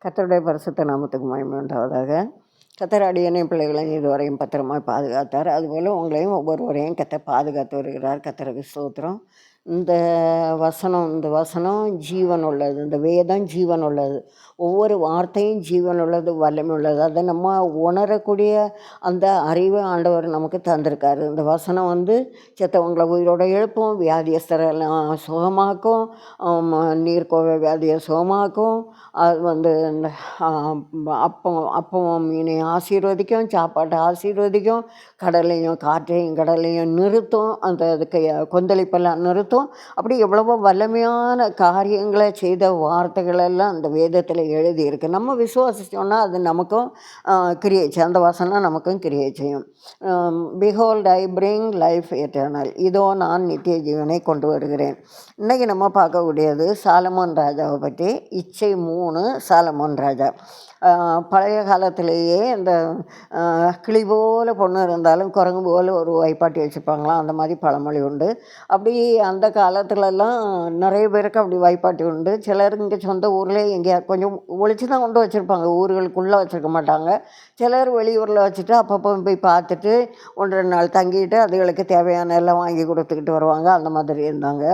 கர்த்தருடைய பரிசுத்த நாமத்துக்கு மகிமை உண்டாவதாக. கர்த்தர் அடியேனையும் பிள்ளைகளையும் இதுவரையும் பத்திரமாய் பாதுகாத்தார். அதுபோல் உங்களையும் ஒவ்வொருவரையும் கர்த்தர் பாதுகாத்து வருகிறார். கர்த்தருக்கு ஸ்தோத்திரம். இந்த வசனம் ஜீவன் உள்ளது. இந்த வேதம் ஜீவன் உள்ளது. ஒவ்வொரு வார்த்தையும் ஜீவன் உள்ளது, வல்லமை உள்ளது. அதை நம்ம உணரக்கூடிய அந்த அறிவை ஆண்டவர் நமக்கு தந்திருக்காரு. இந்த வசனம் செத்தவங்களை உயிரோட எழுப்பும், வியாதியஸ்தரெல்லாம் சுகமாக்கும், நீர்க்கோவை வியாதியை சுகமாக்கும். அது இந்த அப்பம் மீனை ஆசீர்வதிக்கும், சாப்பாட்டை ஆசீர்வதிக்கும், கடலையும் நிறுத்தும், அந்த அதுக்கு கொந்தளிப்பெல்லாம் நிறுத்தும். அப்படி எவ்வளவோ வல்லமையான காரியங்களை செய்த வார்த்தைகளெல்லாம் அந்த வேதத்தில் எழுதியிருக்கு. நம்ம விசுவாசிச்சோன்னா அது நமக்கும் கிரியை செய்யும். அந்த வசனம் நமக்கும் கிரியை செய்யும். Behold I bring life eternal, இதோ நான் நித்திய ஜீவனை கொண்டு வருகிறேன். இன்றைக்கி நம்ம பார்க்கக்கூடியது சாலமோன் ராஜாவை பற்றி. இச்சை 3 சாலமோன் ராஜா. பழைய காலத்திலேயே இந்த கிளி போல் பொண்ணு இருந்தாலும் குரங்கு போல் ஒரு வைப்பாட்டி வச்சுருப்பாங்களாம். அந்த மாதிரி பழமொழி உண்டு. அப்படி அந்த காலத்துலலாம் நிறைய பேருக்கு அப்படி வைப்பாட்டி உண்டு. சிலர் இங்கே சொந்த ஊரில் எங்கேயா கொஞ்சம் ஒழிச்சு தான் கொண்டு வச்சுருப்பாங்க, ஊர்களுக்குள்ளே வச்சுருக்க மாட்டாங்க. சிலர் வெளியூரில் வச்சுட்டு அப்பப்போ போய் பார்த்துட்டு 1-2 நாள் தங்கிட்டு அதுகளுக்கு தேவையான எல்லாம் வாங்கி கொடுத்துக்கிட்டு வருவாங்க. அந்த மாதிரி இருந்தாங்க.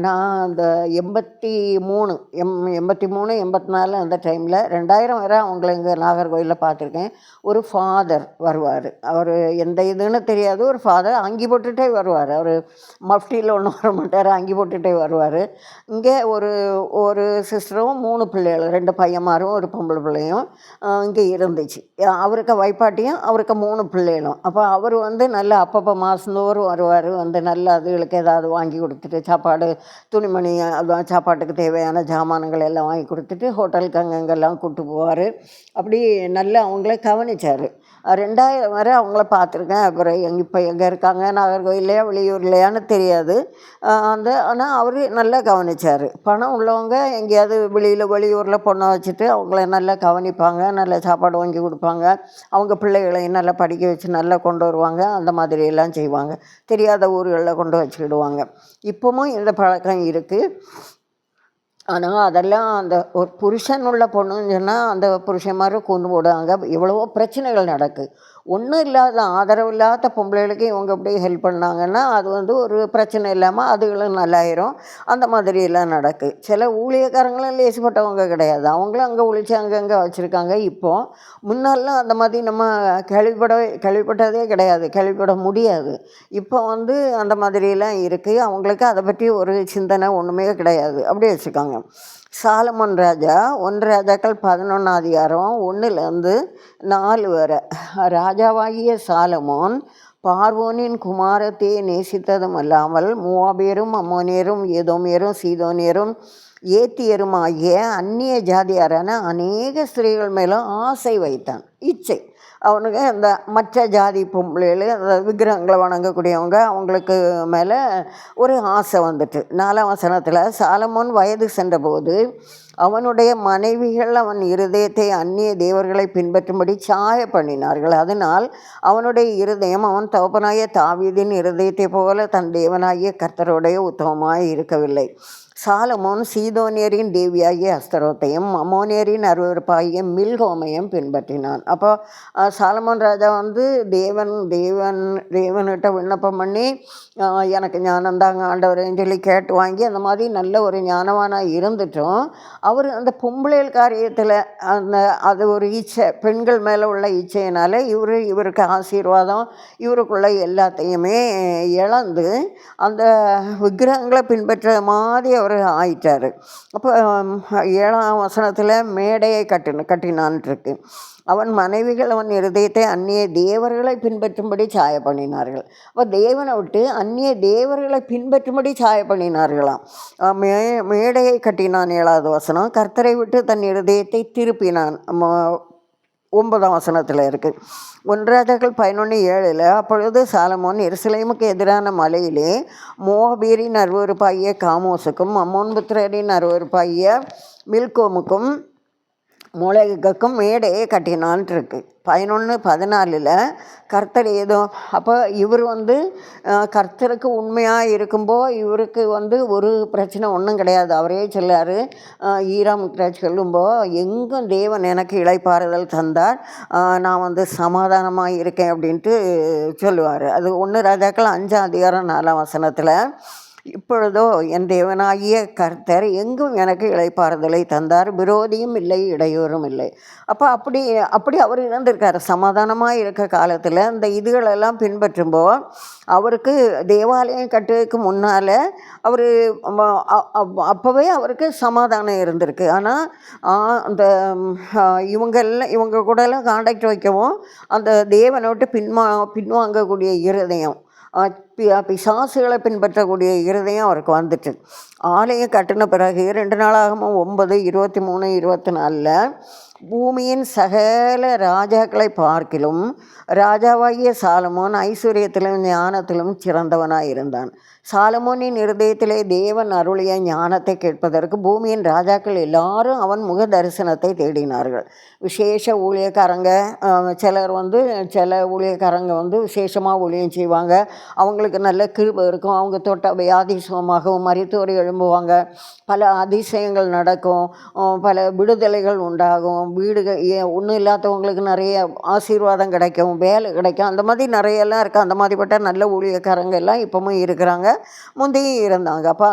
நான் அந்த 83, 84 அந்த டைமில் 2000 வரை அவங்கள இங்கே நாகர்கோயிலில் பார்த்துருக்கேன். ஒரு ஃபாதர் வருவார். அவர் எந்த இதுன்னு தெரியாது. ஒரு ஃபாதர் அங்கி போட்டுகிட்டே வருவார். அவர் மஃப்டியில் ஒன்றும் வர மாட்டார், அங்கி போட்டுகிட்டே வருவார். இங்கே ஒரு சிஸ்டரும் 3 பிள்ளைகள், 2 பையன்மாரும் ஒரு பொம்பளை பிள்ளையும் இங்கே இருந்துச்சு. அவருக்கு வைப்பாட்டியும் அவருக்கு 3 பிள்ளைகளும். அப்போ அவர் நல்லா அப்பப்போ மாதந்தோறும் வருவார். நல்லா அதுகளுக்கு ஏதாவது வாங்கி கொடுத்துட்டு, சாப்பாடு, துணிமணி, அதான் சாப்பாட்டுக்கு தேவையான ஜாமான்கள் எல்லாம் வாங்கி கொடுத்துட்டு ஹோட்டலுக்கு அங்கெல்லாம் கூப்பிட்டு போவார். அப்படி நல்லா அவங்கள கவனித்தார். 2000 வரை அவங்கள பார்த்துருக்கேன். அப்புறம் இப்போ எங்கே இருக்காங்க, நாகர்கோயிலையா வெளியூர்லையான்னு தெரியாது. ஆனால் அவர் நல்லா கவனித்தார். பணம் உள்ளவங்க எங்கேயாவது வெளியூரில் பொண்ணை வச்சுட்டு அவங்கள நல்லா கவனிப்பாங்க, நல்ல சாப்பாடு வாங்கி கொடுப்பாங்க, அவங்க பிள்ளைகளையும் நல்லா படிக்க வச்சு நல்லா கொண்டு வருவாங்க. அந்த மாதிரியெல்லாம் செய்வாங்க. தெரியாத ஊர்களில் கொண்டு வச்சுக்கிடுவாங்க. இப்போவும் இந்த பழக்கம் இருக்குது. ஆனால் அதெல்லாம் அந்த ஒரு புருஷன் உள்ள பொண்ணுன்னு சொன்னால் அந்த புருஷன் மாதிரி கொண்டு போடுவாங்க. எவ்வளவோ பிரச்சனைகள் நடக்குது. ஒன்றும் இல்லாத ஆதரவு இல்லாத பொம்பளைகளுக்கு இவங்க அப்படியே ஹெல்ப் பண்ணாங்கன்னா அது ஒரு பிரச்சனை இல்லாமல் அதுகளும் நல்லாயிரும். அந்த மாதிரியெல்லாம் நடக்குது. சில ஊழியக்காரங்களும் லேசுப்பட்டவங்க கிடையாது. அவங்களும் அங்கே ஒழிச்சு அங்கங்கே வச்சுருக்காங்க. இப்போது முன்னெல்லாம் அந்த மாதிரி நம்ம கேள்விப்பட்டதே கிடையாது, கேள்விப்பட முடியாது. இப்போ அந்த மாதிரியெல்லாம் இருக்குது. அவங்களுக்கு அதை பற்றி ஒரு சிந்தனை ஒன்றுமே கிடையாது. அப்படியே வச்சுருக்காங்க. சாலமோன் ராஜா 1 ராஜாக்கள் 11 அதிகாரம் 1-4 வரை. ராஜாவாகிய சாலமோன் பார்வோனின் குமாரத்தை நேசித்ததும் அல்லாமல் மோவாபியரும், அம்மோனியரும், ஏதோமியரும், சீதோனியரும், ஏத்தியரும் ஆகிய அந்நிய ஜாதியாரான அநேக ஸ்திரீகள் மேலும் ஆசை வைத்தான். இச்சை அவனுக்கு இந்த மற்ற ஜாதி பொம்பளைகள், விக்கிரகங்களை வணங்கக்கூடியவங்க, அவங்களுக்கு மேலே ஒரு ஆசை வந்துட்டு. 4ஆம் வசனத்தில், சாலமோன் வயது சென்றபோது அவனுடைய மனைவிகள் அவன் இருதயத்தை அந்நிய தேவர்களை பின்பற்றும்படி சாய பண்ணினார்கள். அதனால் அவனுடைய இருதயம் அவன் தகப்பனாகிய தாவீதின் இருதயத்தை போல தன் தேவனாகிய கர்த்தருடைய உத்தமமாய் இருக்கவில்லை. சாலமோன் சீதோனியரின் தேவியாகிய அஸ்தரோத்தையும் அம்மோனியரின் அருவருப்பாகிய மில்கோமையும் பின்பற்றினான். அப்போ சாலமோன் ராஜா தேவன்கிட்ட விண்ணப்பம் பண்ணி எனக்கு ஞானந்தாங்க ஆண்டவரேன்னு சொல்லி கேட்டு வாங்கி அந்த மாதிரி நல்ல ஒரு ஞானவானாக இருந்துட்டும் அவர் அந்த பொம்பளைகள் காரியத்தில் அது ஒரு இச்சை, பெண்கள் மேலே உள்ள இச்சையினால் இவருக்கு ஆசீர்வாதம், இவருக்குள்ள எல்லாத்தையுமே இழந்து அந்த விக்கிரகங்களை பின்பற்ற மாதிரி அவர் ஆயிட்டார். அப்போ 7ஆம் வசனத்தில் மேடையை கட்டினான்ருக்கு. அவன் மனைவிகள் அவன் இருதயத்தை அந்நிய தேவர்களை பின்பற்றும்படி சாய பண்ணினார்கள். அப்போ தேவனை விட்டு அந்நிய தேவர்களை பின்பற்றும்படி சாய பண்ணினார்களாம். மேடையை கட்டினான். 7ஆவது வசனம். கர்த்தரை விட்டு தன் இருதயத்தை திருப்பினான். 9ஆம் வசனத்தில் இருக்குது. 1 ராஜாக்கள் 11:7. அப்பொழுது சாலமோன் எருசலேமுக்கு எதிரான மலையிலே மோவாபியரின் அருவருப்பாகிய காமோசுக்கும் அம்மோன் புத்திரரின் அருவருப்பாகிய மில்கோமுக்கும் மோளேகுக்கும் மேடையை கட்டினான்ட்டு இருக்கு. 11:14 கர்த்தர் ஏதோ அப்போ இவர் வந்து கர்த்தருக்கு உண்மையாக இருக்கும்போ இவருக்கு வந்து ஒரு பிரச்சனை ஒன்றும் கிடையாது. அவரே சொல்லார், ஈராம் சொல்லும்போ, எங்கும் தேவன் எனக்கு இளைப்பாறுதல் தந்தார், நான் வந்து சமாதானமாக இருக்கேன் அப்படின்ட்டு சொல்லுவார். அது 1 ராஜாக்கள் 5:4 இப்பொழுதோ என் தேவனாகிய கர்த்தர் எங்கும் எனக்கு இளைப்பாறுதலை தந்தார், விரோதியும் இல்லை, இடையூறும் இல்லை. அப்போ அப்படி அப்படி அவர் இருந்திருக்கார். சமாதானமாக இருக்க காலத்தில் இந்த இதுகளெல்லாம் பின்பற்றும்போ அவருக்கு தேவாலயம் கட்டுறதுக்கு முன்னால் அவர் அப்போவே அவருக்கு சமாதானம் இருந்திருக்கு. ஆனால் அந்த இவங்க கூடலாம் காண்டாக்ட் வைக்கவும் அந்த தேவனை விட்டு பின்வாங்கக்கூடிய இருதயம், பிசாசுகளை பின்பற்றக்கூடிய இருதயம் அவருக்கு வந்துட்டு. ஆலயம் கட்டின பிறகு 2 நாளாகமும் 9:23-24 பூமியின் சகல ராஜாக்களை பார்க்கிலும் ராஜாவாகிய சாலமோன் ஐஸ்வர்யத்திலும் ஞானத்திலும் சிறந்தவனாய் இருந்தான். சாலமோனின் இருதயத்திலே தேவன் அருளிய ஞானத்தை கேட்பதற்கு பூமியின் ராஜாக்கள் எல்லாரும் அவன் முக தரிசனத்தை தேடினார்கள். விசேஷ ஊழியக்காரங்க சில ஊழியக்காரங்க விசேஷமாக ஊழியம் செய்வாங்க. அவங்களுக்கு நல்ல கிருபை இருக்கும். அவங்க தொட்ட வியாதி சுகமாகவும் மரித்தோர் எழும்புவாங்க. பல அதிசயங்கள் நடக்கும். பல விடுதலைகள் உண்டாகும். வீடுகள் ஒன்றும் இல்லாதவங்களுக்கு நிறைய ஆசீர்வாதம் கிடைக்கும், வேலை கிடைக்கும். அந்த மாதிரி நிறையெல்லாம் இருக்குது. அந்த மாதிரிப்பட்ட நல்ல ஊழியக்காரங்க எல்லாம் இப்போவும் இருக்கிறாங்க, முந்தையும் இருந்தாங்க. அப்போ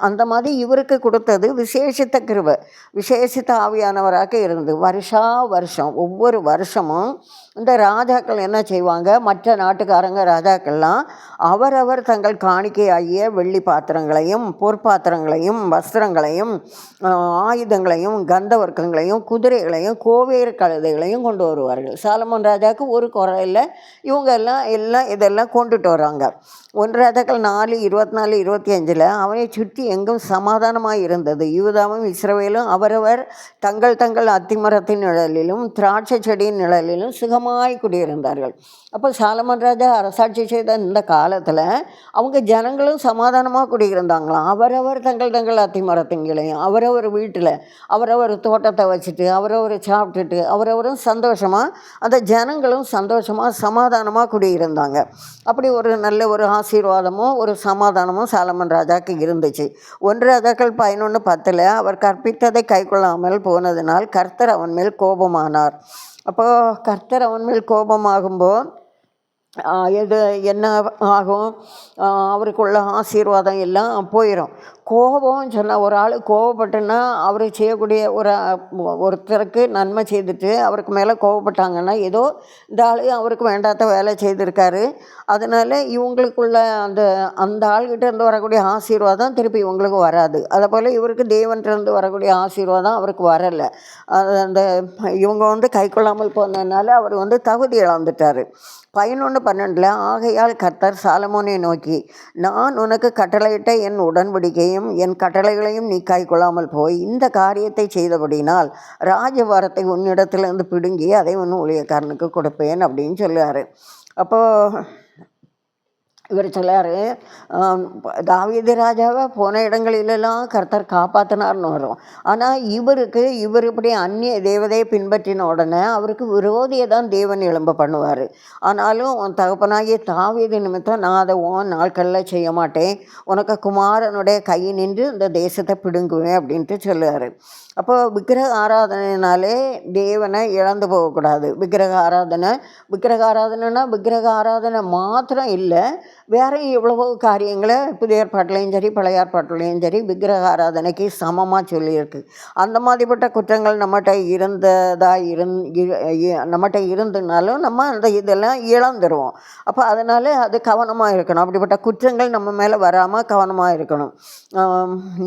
அந்த மாதிரி இவருக்கு கொடுத்தது விசேஷித்த கிருபை, விசேஷித்த ஆவியானவராக இருந்து வருஷம் ஒவ்வொரு வருஷமும் இந்த ராஜாக்கள் என்ன செய்வாங்க, மற்ற நாட்டுக்காரங்க ராஜாக்கள்லாம் அவரவர் தங்கள் காணிக்கையாகிய வெள்ளி பாத்திரங்களையும் பொற்பாத்திரங்களையும் வஸ்திரங்களையும் ஆயுதங்களையும் கந்தவர்க்கங்களையும் குதிரைகளையும் கோவேறு கழுதைகளையும் கொண்டு வருவார்கள். சாலமோன் ராஜாவுக்கு ஒரு குறை இல்லை. இவங்க எல்லாம் இதெல்லாம் கொண்டுட்டு வராங்க. 1 ராஜாக்கள் 4:24-25 அவனை சுற்றி எங்கும் சமாதானமாக இருந்தது. யூதாவும் இஸ்ரவேலும் அவரவர் தங்கள் அத்திமரத்தின் நிழலிலும் திராட்சை செடியின் நிழலிலும் சுகமாய் குடியிருந்தார்கள். அப்போ சாலமோன் ராஜா அரசாட்சி செய்த இந்த காலத்தில் அவங்க ஜனங்களும் சமாதானமாக குடியிருந்தாங்களாம். அவரவர் தங்கள் அத்திமரத்தின் கீழையும் அவரவர் வீட்டில் அவரவர் தோட்டத்தை வச்சுட்டு அவரவர் சாப்பிட்டுட்டு அவரவரும் சந்தோஷமாக, அந்த ஜனங்களும் சந்தோஷமாக சமாதானமாக குடியிருந்தாங்க. அப்படி ஒரு நல்ல ஒரு ஆசீர்வாதமும் ஒரு சமாதானமும் சாலமோன் ராஜாவுக்கு இருந்துச்சு. 1 ராஜாக்கள் 11:10 அவர் கற்பித்ததை கைக்கொள்ளாமல் போனதினால் கர்த்தர் அவன் மேல் கோபமானார். அப்போது கர்த்தர் அவன் மேல் கோபமாகும்போது இது என்ன ஆகும், அவருக்குள்ள ஆசீர்வாதம் எல்லாம் போயிடும். கோபம் சொன்னால் ஒரு ஆள் கோபப்பட்டுன்னா அவர் செய்யக்கூடிய ஒருத்தருக்கு நன்மை செய்துட்டு அவருக்கு மேலே கோபப்பட்டாங்கன்னா ஏதோ இந்த ஆள் அவருக்கு வேண்டாத வேலை செய்திருக்காரு, அதனால் இவங்களுக்குள்ள அந்த ஆள்கிட்ட இருந்து வரக்கூடிய ஆசீர்வாதம் திருப்பி இவங்களுக்கு வராது. அதை போல் இவருக்கு தேவன்கிட்டருந்து வரக்கூடிய ஆசீர்வாதம் அவருக்கு வரலை. இவங்க கை கொள்ளாமல் போனதுனால அவர் தகுதி இழந்துட்டார். 11:12 ஆகையால் கர்த்தர் சாலமோனை நோக்கி, நான் உனக்கு கட்டளையிட்ட என் உடன்படிக்கையும் என் கட்டளைகளையும் நீ கைக்கொள்ளாமல் போய் இந்த காரியத்தை செய்தபடினால் ராஜபாரத்தை உன்னிடத்திலிருந்து பிடுங்கி அதை உன் ஊழியக்காரனுக்கு கொடுப்பேன் அப்படின்னு சொல்லுவார். அப்போது இவர் சொல்லார், தாவீது ராஜாவை போன இடங்களிலெல்லாம் கர்த்தர் காப்பாற்றினார்னு வரும். ஆனால் இவர் இப்படி அந்நிய தேவதையை பின்பற்றின உடனே அவருக்கு விரோதியை தான் தேவன் எழும்ப பண்ணுவார். ஆனாலும் உன் தகப்பனாகிய தாவீது நிமித்தம் நான் அதை நாட்களில் செய்ய மாட்டேன், உனக்கு குமாரனுடைய கை நின்று இந்த தேசத்தை பிடுங்குவேன் அப்படின்ட்டு சொல்லுவார். அப்போ விக்கிரக ஆராதனைனாலே தேவனை இழந்து போகக்கூடாது. விக்கிரக ஆராதனைனா விக்கிரக ஆராதனை மாத்திரம் இல்லை, வேற எவ்வளவோ காரியங்களை புதிய ஏற்பாட்டிலையும் சரி பழைய ஏற்பாட்டிலையும் சரி விக்கிரக ஆராதனைக்கு சமமாக சொல்லியிருக்கு. அந்த மாதிரிப்பட்ட குற்றங்கள் நம்மகிட்ட இருந்ததுனாலும் நம்ம அந்த இதெல்லாம் இழந்துருவோம். அப்போ அதனால் அது கவனமாக இருக்கணும். அப்படிப்பட்ட குற்றங்கள் நம்ம மேலே வராமல் கவனமாக இருக்கணும்.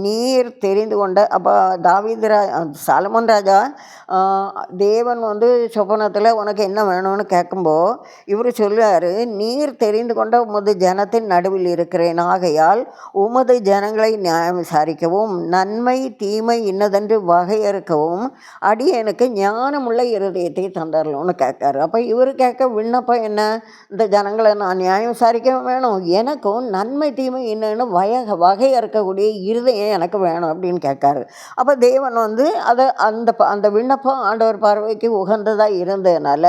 நீர் தெரிந்து கொண்ட அப்போ தாவீது சாலமோன் ராஜா தேவன் சொப்பனத்தில் உனக்கு என்ன வேணும்னு கேட்கும்போது இவர் சொல்லுவார், நீர் தெரிந்து கொண்ட உமது ஜனத்தின் நடுவில் இருக்கிறேன். ஆகையால் உமது ஜனங்களை நியாயம் விசாரிக்கவும் நன்மை தீமை இன்னதென்று வகையறுக்கவும் அடியேனுக்கு ஞானமுள்ள இருதயத்தை தந்தார்கள்னு கேட்காரு. அப்போ இவர் கேட்க விண்ணப்பம் என்ன? இந்த ஜனங்களை நான் நியாயம் விசாரிக்க வேணும், எனக்கும் நன்மை தீமை என்னன்னு வகையறுக்கக்கூடிய இருதயம் எனக்கு வேணும் அப்படின்னு கேட்காரு. அப்போ தேவன் வந்து அதை அந்த விண்ணப்பம் ஆண்டவர் பார்வைக்கு உகந்ததாக இருந்ததுனால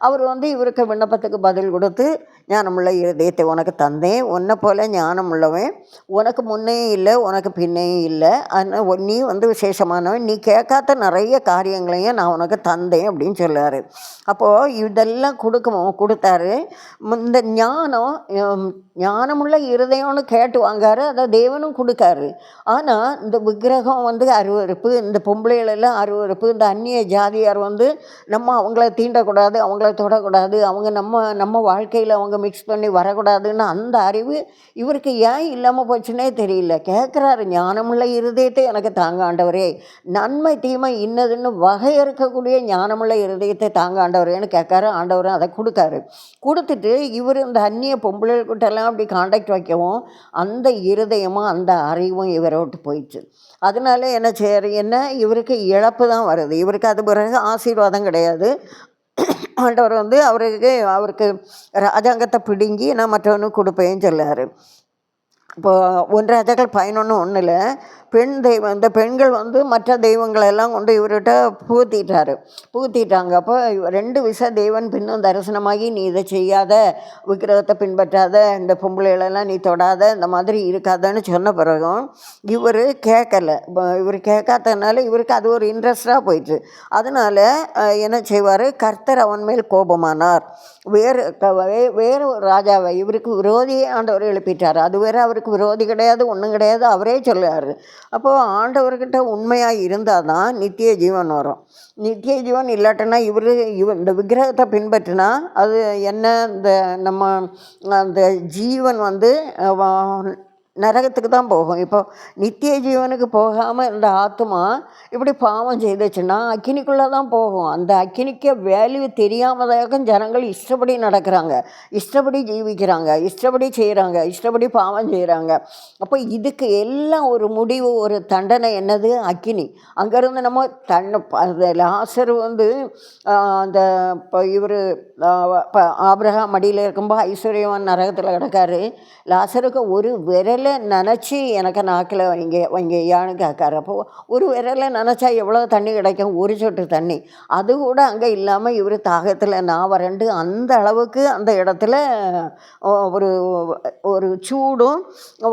அவர் வந்து இவருக்கு விண்ணப்பத்துக்கு பதில் கொடுத்து, ஞானமுள்ள இருதயத்தை உனக்கு தந்தேன், உன்னை போல ஞானம் உள்ளவன் உனக்கு முன்னையும் இல்லை உனக்கு பின்னையும் இல்லை, அதனால் நீ வந்து விசேஷமானவன், நீ கேட்காத நிறைய காரியங்களையும் நான் உனக்கு தந்தேன் அப்படின்னு சொல்லுவார். அப்போது இதெல்லாம் கொடுத்தாரு. இந்த ஞானமுள்ள இருதயம்னு கேட்டு வாங்காரு, அதை தேவனும் கொடுக்காரு. ஆனால் இந்த விக்கிரகம் வந்து அருவருப்பு, இந்த பொம்பளைகளெல்லாம் அருவருப்பு, இந்த அந்நிய ஜாதியார் வந்து நம்ம அவங்கள தீண்டக்கூடாது, அவங்கள தொடக்கூடாது, அவங்க நம்ம வாழ்க்கையில் அவங்க மிக்ஸ் பண்ணி வரக்கூடாதுன்னு அந்த அறிவு இவருக்கு ஏன் இல்லாமல் போச்சுன்னே தெரியல. கேட்குறாரு, ஞானமுள்ள இருதயத்தை எனக்கு தாங்க ஆண்டவரே, நன்மை தீமை இன்னதுன்னு வகையறுக்கக்கூடிய ஞானமுள்ள இருதயத்தை தாங்க ஆண்டவரேன்னு கேட்காரு. ஆண்டவரும் அதை கொடுத்துட்டு இவர் இந்த அந்நிய பொம்பளைகிட்டெல்லாம் அப்படி காண்டாக்ட் வைக்கவும் அந்த இருதயமும் அந்த அறிவும் இவரை விட்டு போயிடுச்சு. அதனால என்ன இவருக்கு இழப்பு தான் வருது. இவருக்கு அது பிறகு ஆசீர்வாதம் கிடையாது. ஆண்டவர் வந்து அவருக்கு ராஜாங்கத்தை பிடுங்கி நான் மற்றவனுக்கு கொடுப்பேன்னு சொல்லார். இப்போது 1 ராஜாக்கள் 11:1 இந்த பெண்கள் வந்து மற்ற தெய்வங்களெல்லாம் கொண்டு இவர்கிட்ட புகுத்திட்டாங்க. அப்போ 2 விச தேவன் பின்னும் தரிசனமாகி, நீ இதை செய்யாத, விக்கிரகத்தை பின்பற்றாத, இந்த பொம்பளைகளெல்லாம் நீ தொடாத, இந்த மாதிரி இருக்காதன்னு சொன்ன பிறகும் இவர் கேட்கலை. இவர் கேட்காதனால இவருக்கு அது ஒரு இன்ட்ரெஸ்டாக போயிடுச்சு. அதனால் என்ன செய்வார், கர்த்தர் அவன் மேல் கோபமானார். வேறு ஒரு ராஜாவை இவருக்கு விரோதியே ஆண்டவர் எழுப்பிட்டார். அது வேறு அவருக்கு விரோதி கிடையாது, ஒன்றும் கிடையாது, அவரே சொல்லுவார். அப்போது ஆண்டவர்கிட்ட உண்மையாக இருந்தால் தான் நித்திய ஜீவன் வரும். நித்திய ஜீவன் இல்லாட்டினா இந்த விக்கிரகத்தை பின்பற்றினா அது என்ன, அந்த ஜீவன் வந்து நரகத்துக்கு தான் போகும். இப்போ நித்திய ஜீவனுக்கு போகாமல் இந்த ஆத்மா இப்படி பாவம் செய்துச்சுன்னா அக்கினிக்குள்ளே தான் போகும். அந்த அக்கினிக்கு வேல்யூ தெரியாமதாக ஜனங்கள் இஷ்டப்படி நடக்கிறாங்க, இஷ்டப்படி ஜீவிக்கிறாங்க, இஷ்டப்படி செய்கிறாங்க, இஷ்டப்படி பாவம் செய்கிறாங்க. அப்போ இதுக்கு எல்லாம் ஒரு முடிவு, ஒரு தண்டனை என்னது? அக்கினி. அங்கேருந்து நம்ம லாசர் வந்து அந்த இப்போ இவர் ஆபிரகாம் மடியில் இருக்கும்போது ஐஸ்வர்யவான் நரகத்தில் கிடக்காரு. லாசருக்கு ஒரு விரலை நினச்சி எனக்கு நாக்கில் வைங்கய்யான்னு கேட்காரு. அப்போ ஒரு விரலை நினச்சா எவ்வளோ தண்ணி கிடைக்கும்? ஒரு சொட்டு தண்ணி. அது கூட அங்கே இல்லாமல் இவர் தாகத்தில் வறண்டு அந்த அளவுக்கு அந்த இடத்துல ஒரு சூடும்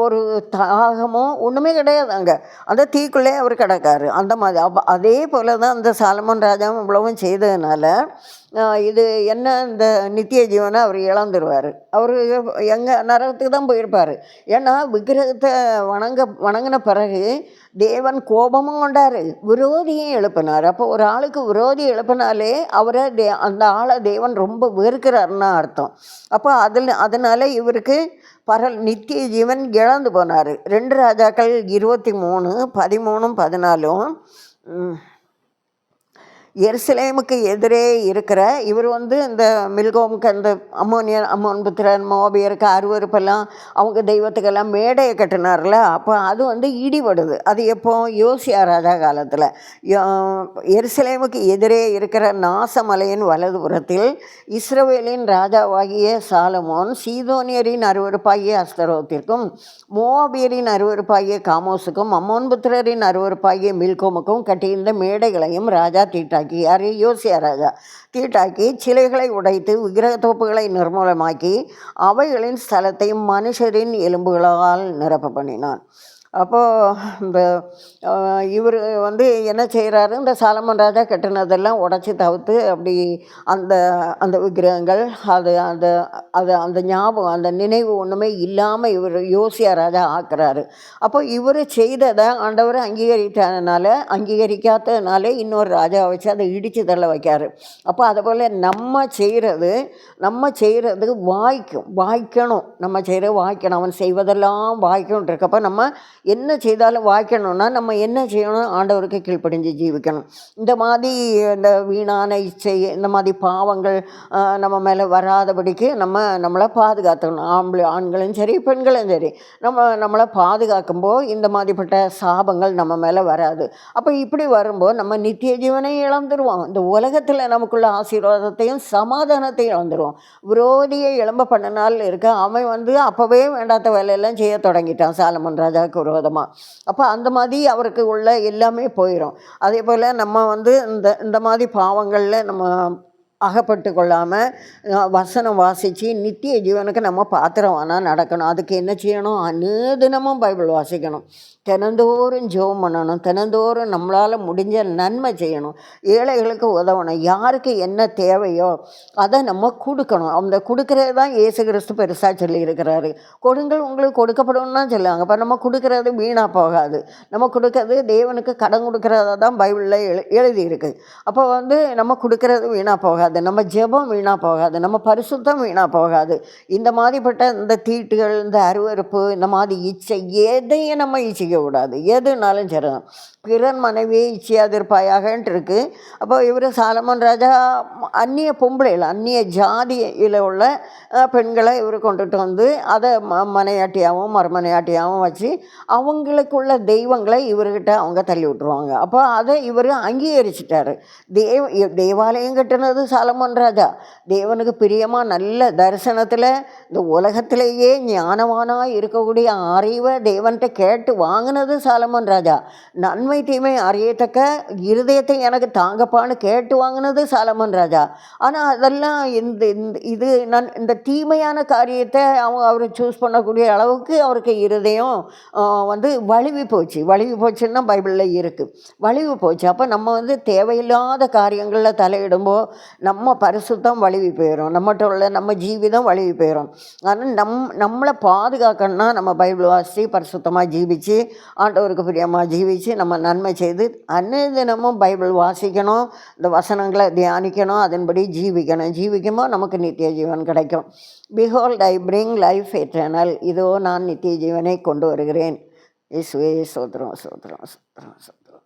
ஒரு தாகமும் ஒன்றுமே கிடையாது. அங்கே அந்த தீக்குள்ளே அவர் கிடக்காரு. அந்த மாதிரி அதே போல் தான் அந்த சாலமோன் ராஜாவும் இவ்வளவும் செய்ததுனால இது என்ன, இந்த நித்திய ஜீவனை அவர் இழந்துருவார். அவர் நரகத்துக்கு தான் போயிருப்பார். ஏன்னா விக்கிரகத்தை வணங்கின பிறகு தேவன் கோபமும் கொண்டார், விரோதியும் எழுப்பினார். அப்போ ஒரு ஆளுக்கு விரோதி எழுப்பினாலே அவரை அந்த ஆளை தேவன் ரொம்ப வெறுக்கிறாருன்னு அர்த்தம். அப்போ அதனால் இவருக்கு நித்திய ஜீவன் இழந்து போனார். 2 ராஜாக்கள் 23:13-14 எருசலேமுக்கு எதிரே இருக்கிற இவர் வந்து இந்த மில்கோமுக்கு அந்த அம்மோன் புத்திரன் மோபியருக்கு அருவருப்பெல்லாம் அவங்க தெய்வத்துக்கெல்லாம் மேடையை கட்டினார்ல. அப்போ அது வந்து இடிபடுது. அது எப்போ? யோசியா ராஜா காலத்தில். எருசலேமுக்கு எதிரே இருக்கிற நாசமலையின் வலதுபுறத்தில் இஸ்ரவேலின் ராஜாவாகிய சாலமோன் சீதோனியரின் அருவருப்பாகிய அஸ்தரோத்திற்கும், மோபியரின் அருவருப்பாகிய காமோஸுக்கும், அம்மோன் புத்திரரின் அருவருப்பாகிய மில்கோமுக்கும் கட்டியிருந்த மேடைகளையும் ராஜா தீட்டாக்கி, யாரு? யோசியா ராஜா தீட்டாக்கி சிலைகளை உடைத்து விக்கிரகத்தோப்புகளை நிர்மூலமாக்கி அவைகளின் ஸ்தலத்தையும் மனுஷரின் எலும்புகளால் நிரப்ப பண்ணினான். அப்போது இந்த இவர் வந்து என்ன செய்கிறாரு, இந்த சாலமோன் ராஜா கட்டினதெல்லாம் உடச்சி தவிர்த்து அப்படி அந்த விக்கிரகங்கள் அந்த ஞாபகம், அந்த நினைவு ஒன்றுமே இல்லாமல் இவர் யோசியா ராஜா ஆக்குறாரு. அப்போ இவர் செய்ததை ஆண்டவர் அங்கீகரிக்காததுனால இன்னொரு ராஜா வச்சு அதை இடித்து தள்ள வைக்காரு. அப்போ அதுபோல் நம்ம செய்கிறது வாய்க்கணும், நம்ம செய்கிறது வாய்க்கணும், அவன் செய்வதெல்லாம் வாய்க்கணும் இருக்கப்போ நம்ம என்ன செய்தாலும் வாய்க்கணும்னா நம்ம என்ன செய்யணும்? ஆண்டவருக்கு கீழ்ப்படிஞ்சு ஜீவிக்கணும். இந்த மாதிரி இந்த வீணான இச்சை, இந்த மாதிரி பாவங்கள் நம்ம மேலே வராதபடிக்கு நம்மளை பாதுகாத்துக்கணும். ஆண்களும் சரி, பெண்களும் சரி, நம்மளை பாதுகாக்கும்போது இந்த மாதிரிப்பட்ட சாபங்கள் நம்ம மேலே வராது. அப்போ இப்படி வரும்போது நம்ம நித்திய ஜீவனை இழந்துருவோம். இந்த உலகத்தில் நமக்குள்ள ஆசீர்வாதத்தையும் சமாதானத்தையும் இழந்துருவோம். விரோதியை எழும்ப பண்ண நாள் இருக்க அவன் அப்போவே வேண்டாத வேலையெல்லாம் செய்ய தொடங்கிட்டான் சாலமன் ராஜாவுக்கு விரோதமாக. அப்போ அந்த மாதிரி அவருக்கு உள்ள எல்லாமே போயிடும். அதே போல் நம்ம இந்த இந்த மாதிரி பாவங்களில் நம்ம அகப்பட்டு கொள்ளாமல் வசனம் வாசித்து நித்திய ஜீவனுக்கு நம்ம பாத்திரமானா நடக்கணும். அதுக்கு என்ன செய்யணும்? அனுதினமும் பைபிள் வாசிக்கணும், தினந்தோறும் ஜெபம் பண்ணணும், தினந்தோறும் நம்மளால் முடிஞ்ச நன்மை செய்யணும், ஏழைகளுக்கு உதவணும், யாருக்கு என்ன தேவையோ அதை நம்ம கொடுக்கணும். அந்த கொடுக்கறது தான் இயேசு கிறிஸ்து பெருசாக சொல்லியிருக்கிறாரு. கொடுங்கள் உங்களுக்கு கொடுக்கப்படும் தான் சொல்லுவாங்க. அப்போ நம்ம கொடுக்கறது வீணாக போகாது. நம்ம கொடுக்கறது தேவனுக்கு கடன் கொடுக்கறதா தான் பைபிளில் எழுதியிருக்கு. அப்போ நம்ம கொடுக்கறது வீணாக போகாது, நம்ம ஜெபம் வீணாக போகாது, நம்ம பரிசுத்தம் வீணாக போகாது. இந்த மாதிரிப்பட்ட இந்த தீட்டுகள், இந்த அருவருப்பு, இந்த மாதிரி இச்சை எதையும் நம்ம இச்சிக்க கூடாது. எதுனாலும் சரி, பிறன் மனைவியை இச்சியாதிருப்பாயாகன்ட்டு இருக்குது. அப்போ இவர் சாலமன் ராஜா அந்நிய பொம்பளைகள், அந்நிய ஜாதியில் உள்ள பெண்களை இவர் கொண்டுட்டு அதை மனையாட்டியாகவும் மறுமனையாட்டியாகவும் வச்சு அவங்களுக்குள்ள தெய்வங்களை இவர்கிட்ட அவங்க தள்ளி விட்டுருவாங்க. அப்போ அதை இவர் அங்கீகரிச்சிட்டாரு. தேவாலயம் கட்டினது சாலமன் ராஜா. தேவனுக்கு பிரியமாக நல்ல தரிசனத்தில் இந்த உலகத்திலேயே ஞானவானாக இருக்கக்கூடிய அறிவை தேவன்கிட்ட கேட்டு வாங்கினது சாலமன் ராஜா. நன்மை தீமை அறியத்தக்க இருதயத்தை எனக்கு தாங்கப்பான்னு கேட்டு வாங்கினது சாலமன் ராஜா. ஆனால் அதெல்லாம் இந்த தீமையான காரியத்தை அவர் சூஸ் பண்ணக்கூடிய அளவுக்கு அவருக்கு இருதயம் வலிவு போச்சுன்னா பைபிளில் இருக்குது, வலிவு போச்சு. அப்போ நம்ம தேவையில்லாத காரியங்களில் தலையிடும்போது நம்ம பரிசுத்தம் வலிவு போயிடும், நம்மகிட்ட உள்ள நம்ம ஜீவிதம் வலிவு போயிடும். ஆனால் நம்மளை பாதுகாக்கணும்னா நம்ம பைபிள் வாசி பரிசுத்தமாக ஜீவிச்சு ஆண்டவருக்கு பிரியமாக ஜீவிச்சு நம்ம நன்மை செய்து அனுதினமும் பைபிள் வாசிக்கணும், இந்த வசனங்களை தியானிக்கணும், அதன்படி ஜீவிக்கும்போது நமக்கு நித்திய ஜீவன் கிடைக்கும். Behold I bring life eternal, இதோ நான் நித்திய ஜீவனை கொண்டு வருகிறேன். இயேசுவே ஸ்தோத்திரம், ஸ்தோத்திரம், ஸ்தோத்திரம், ஸ்தோத்திரம்.